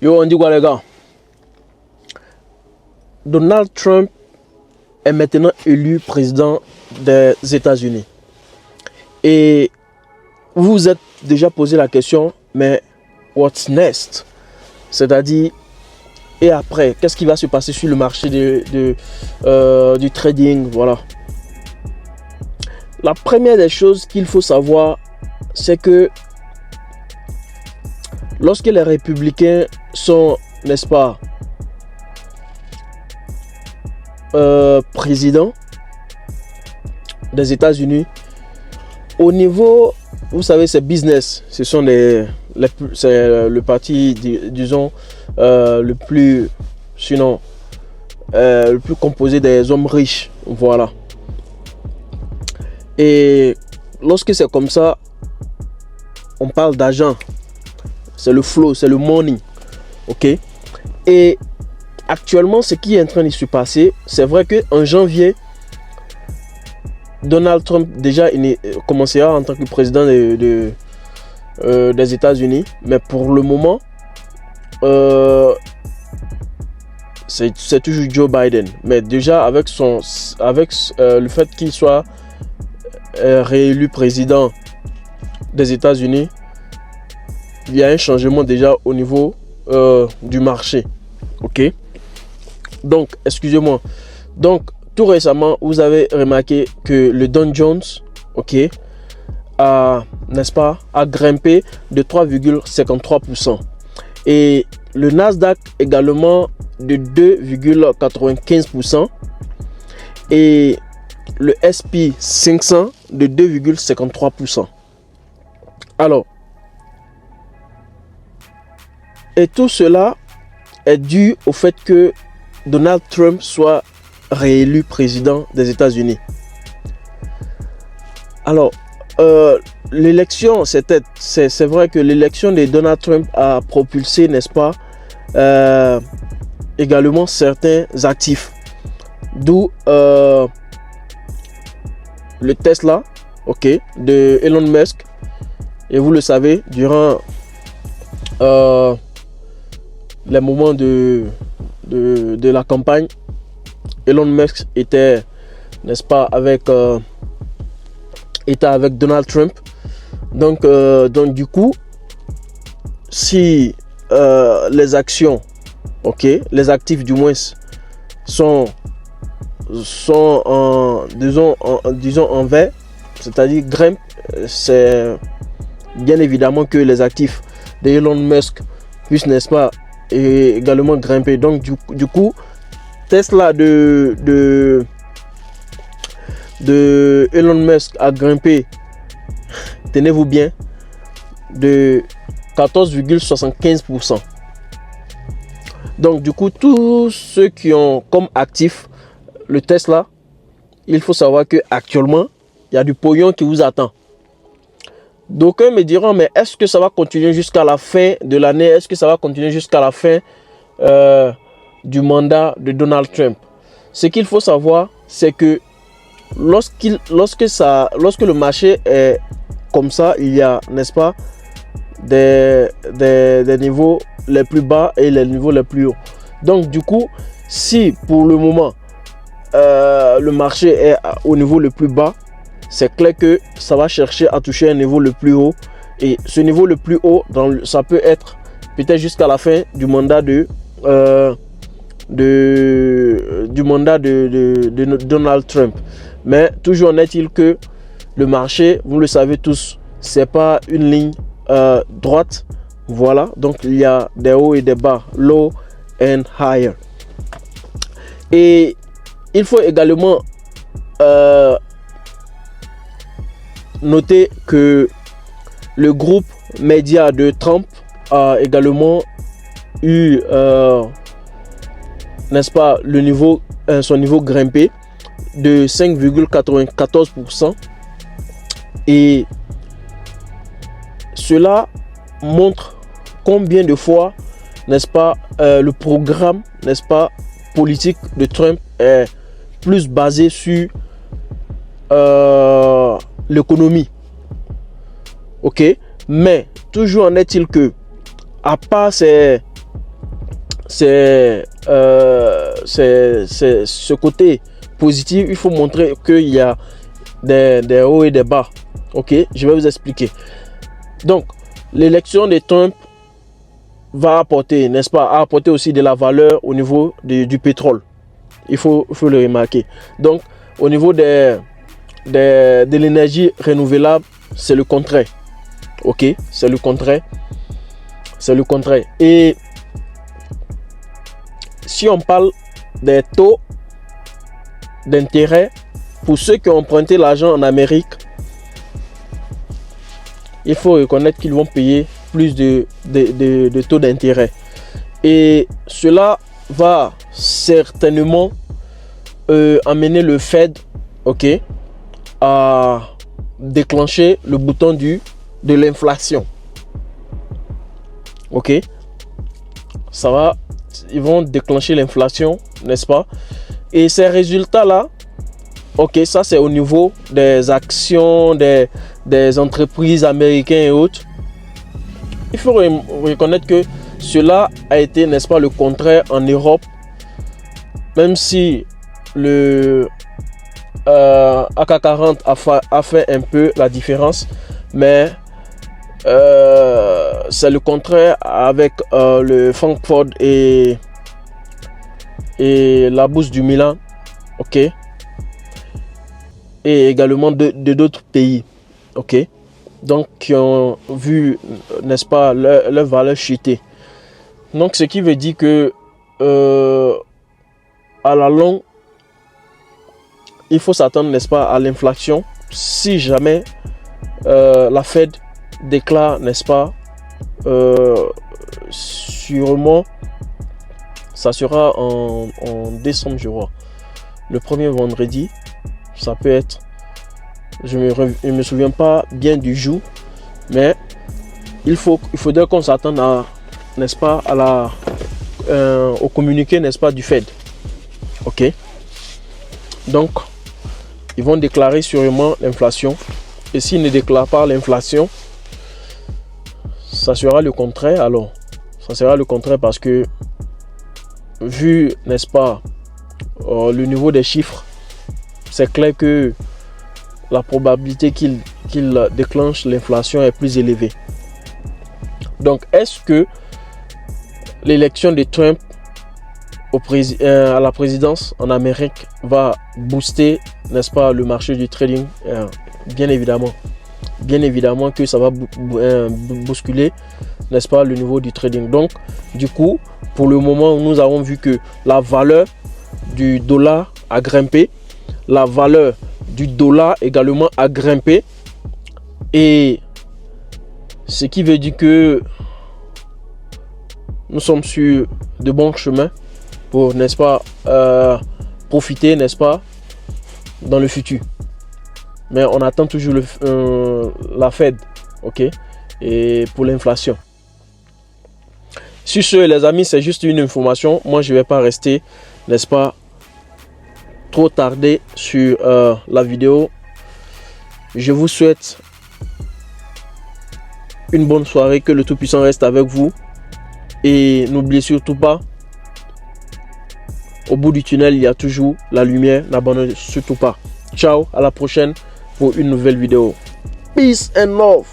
Yo, on dit quoi les gars? Donald Trump est maintenant élu président des États-Unis. Et vous vous êtes déjà posé la question, mais what's next? C'est-à-dire, et après, qu'est-ce qui va se passer sur le marché du trading? Voilà. La première des choses qu'il faut savoir, c'est que lorsque les républicains sont, n'est-ce pas, président des États-Unis, au niveau, vous savez, c'est business, ce sont c'est le parti, disons, le plus, sinon, le plus composé des hommes riches, voilà. Et lorsque c'est comme ça, on parle d'argent, c'est le flow, c'est le money, ok. Et actuellement, ce qui est en train de se passer, c'est vrai qu'en janvier, Donald Trump déjà commencera en tant que président des États-Unis, mais pour le moment, c'est toujours Joe Biden. Mais déjà avec le fait qu'il soit réélu président des États-Unis, il y a un changement déjà au niveau du marché, ok. Donc, excusez-moi. Donc, tout récemment, vous avez remarqué que le Dow Jones, ok, n'est-ce pas, a grimpé de 3,53%. Et le Nasdaq également de 2,95%. Et le S&P 500 de 2,53%. Alors, et tout cela est dû au fait que Donald Trump soit réélu président des États-Unis. Alors, l'élection, c'est vrai que l'élection de Donald Trump a propulsé, n'est-ce pas, également certains actifs. D'où le Tesla, ok, de Elon Musk. Et vous le savez, durant les moments de la campagne, Elon Musk était, n'est-ce pas, avec Donald Trump. Donc du coup, si les actions, ok, les actifs du moins sont en, disons en vert, c'est-à-dire grimpe, c'est bien évidemment que les actifs d'Elon Musk puissent, n'est-ce pas, également grimper. Donc du coup, Tesla de Elon Musk a grimpé, tenez-vous bien, de 14,75%. Donc du coup, tous ceux qui ont comme actif le Tesla, il faut savoir que actuellement il y a du pognon qui vous attend. D'aucuns me diront, mais est-ce que ça va continuer jusqu'à la fin de l'année? Est-ce que ça va continuer jusqu'à la fin du mandat de Donald Trump? Ce qu'il faut savoir, c'est que lorsque le marché est comme ça, il y a, n'est-ce pas, des niveaux les plus bas et les niveaux les plus hauts. Donc du coup, si pour le moment le marché est au niveau le plus bas, c'est clair que ça va chercher à toucher un niveau le plus haut. Et ce niveau le plus haut, ça peut être peut-être jusqu'à la fin du mandat de Donald Trump. Mais toujours est-il que le marché, vous le savez tous, c'est pas une ligne droite. Voilà, donc il y a des hauts et des bas, low and higher. Et il faut également noter que le groupe média de Trump a également eu, n'est-ce pas, son niveau grimpé de 5,94%. Et cela montre combien de fois, n'est-ce pas, le programme, n'est-ce pas, politique de Trump est plus basé sur l'économie. Ok, mais toujours en est-il que, à part ces ce côté positif, il faut montrer qu'il y a des hauts et des bas. Ok, je vais vous expliquer. Donc, l'élection de Trump va apporter, n'est-ce pas, apporter aussi de la valeur au niveau du pétrole. Il faut le remarquer. Donc, au niveau de l'énergie renouvelable, c'est le contraire. Ok, c'est le contraire. C'est le contraire. Et si on parle des taux d'intérêt, pour ceux qui ont emprunté l'argent en Amérique, il faut reconnaître qu'ils vont payer plus de taux d'intérêt. Et cela va certainement amener le Fed, ok, à déclencher le bouton de l'inflation. Ok, ils vont déclencher l'inflation, n'est-ce pas? Et ces résultats-là, ok, ça c'est au niveau des actions des entreprises américaines et autres. Il faut reconnaître que cela a été, n'est-ce pas, le contraire en Europe. Même si le AK 40 a fait un peu la différence, mais c'est le contraire avec le Francfort et la bourse du Milan, ok, et également de d'autres pays, ok, donc qui ont vu, n'est-ce pas, leur valeur chuter. Donc ce qui veut dire que à la longue, il faut s'attendre, n'est-ce pas, à l'inflation si jamais la Fed déclare, n'est-ce pas, sûrement ça sera en décembre, je crois, le premier vendredi. Ça peut être, je me souviens pas bien du jour, mais il faudrait qu'on s'attende à, n'est-ce pas, à au communiqué, n'est-ce pas, du Fed. Ok, donc ils vont déclarer sûrement l'inflation, et s'ils ne déclarent pas l'inflation, ça sera le contraire. Alors ça sera le contraire, parce que vu, n'est-ce pas, le niveau des chiffres, c'est clair que la probabilité qu'il déclenche l'inflation est plus élevée. Donc, est-ce que l'élection de Trump à la présidence en Amérique va booster, n'est-ce pas, le marché du trading? Bien évidemment que ça va bousculer, n'est-ce pas, le niveau du trading. Donc, du coup, pour le moment, nous avons vu que la valeur du dollar a grimpé. La valeur du dollar également a grimpé. Et ce qui veut dire que nous sommes sur de bons chemins pour, n'est-ce pas, profiter, n'est-ce pas, dans le futur. Mais on attend toujours la Fed, ok, et pour l'inflation. Sur ce, les amis, c'est juste une information. Moi, je ne vais pas rester, n'est-ce pas, trop tarder sur la vidéo. Je vous souhaite une bonne soirée, que le Tout-Puissant reste avec vous. Et n'oubliez surtout pas, au bout du tunnel, il y a toujours la lumière. N'abandonnez surtout pas. Ciao, à la prochaine pour une nouvelle vidéo. Peace and love.